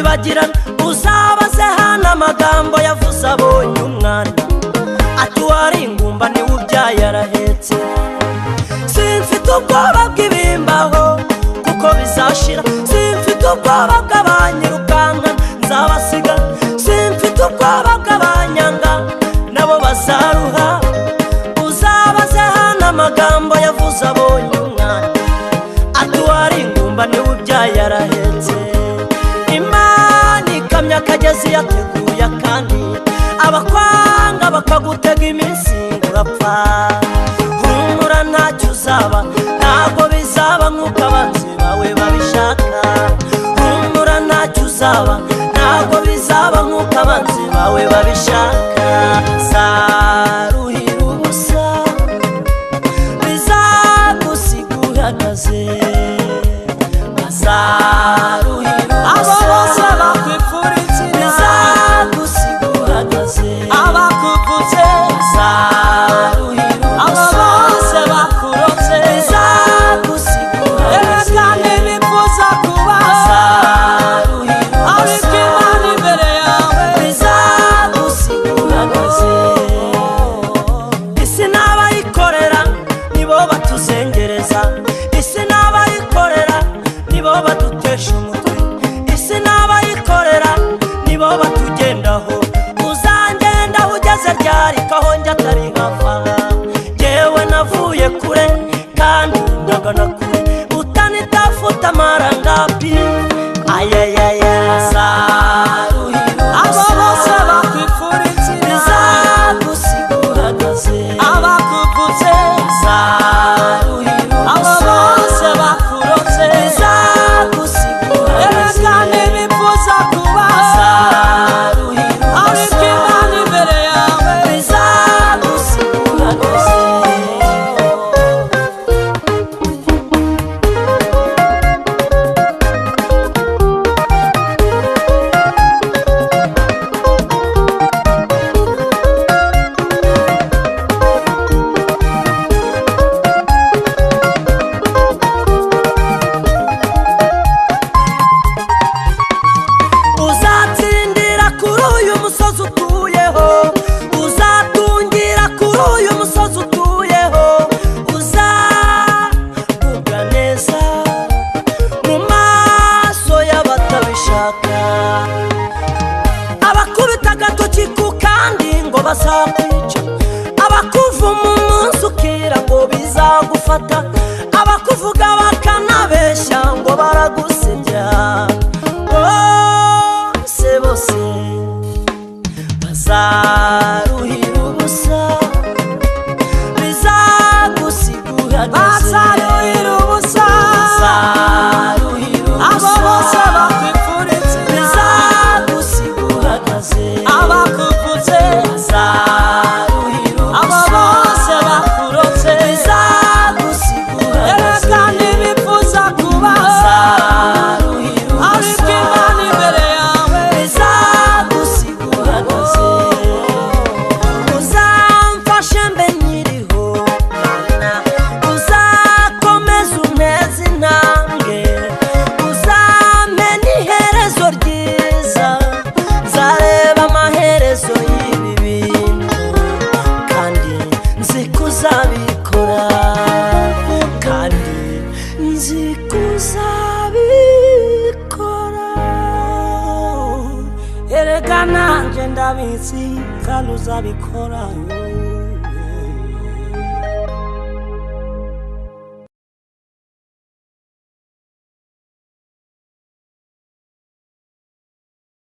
utazibagirana uzabaze hano amagambo yavuze abonye umwana ati wari ingumba niwe ubyaye arahetse simfite ubwoba bw'ibimbaho kuko bizashira simfite ubwoba bw'abanyirukanka nzabasiga simfite ubwoba bw'abanyanga nabo bazaruha uzabaze hano amagambo yavuze abonye umwana ati wari ingumba niwe ubyaye arahetse Imana ikamya akagezi yateguye akandi abakwanga bakagutega iminsi urapfa humura ntacyo uzaba ntabwo bizaba nk'uko abanzi bawe babishaka humura ntacyo uzaba ntabwo bizaba nk'uko abanzi bawe babishaka zaruhira ubusa bizagusiga uhagaze bazaruhira ubusa bizagusiga uhagaze abakuvuze bazaruhira ubusa bose bakurotse bizagusiga uhagaze kandi bifuza kuba bazaruhira ubusa ariko Imana imbere yawe bizagusiga uhagaze isi n'abayikorera nibo batuzengereza isi n'abayikorera nibo badutesha umutwe isi n'abayikorera nibo batugendaho uzangendaho ugeze ryari kaho njya atari nkava yewe navuye kure kandi ndagana kure utanitafuta amarangapi ayayaya zaruhira abo bose bakwifuriza bizagusiga uhagaze abakuvuze zaruhira abo bose bakurotse bizagusiga uhagaze kandi bifuza kuba bazaruhira ariko Imana imbere yawe bizagusiga uhagaze uzatsindira kuri uyu musozi utuyeho uzatungira kuri uyu musozi utuyeho uzagubwa neza mu maso y'abatabishaka abakubita agatoki ku kandi ngo bazakwica abakuvuma umunsi ukira ngo bizagufata abakuvuga bakanabeshya ngo baragusebya bose bose bazaruhira ubusa bizagusiga uhagaze bazaruhira ubusa bazaruhira ubusa abo bose bakwifuriza bizagusiga uhagaze abakuvuze bazaruhira ubusa abo bose bakurotse bizagusiga uhagaze kandi bifuza kuba bazaruhira ubusa ariko Imana imbere yawe bizagusiga uhagaze uzamfashe mbe nkiriho Mana uzakomeza unteze intambwe uzampe n'iherezo ryiza nzareba amaherezo y'ibi bintu kandi nzi ko uzabikora kandi nzi ko uzabikora erega nanjye ndabizi kandi uzabikora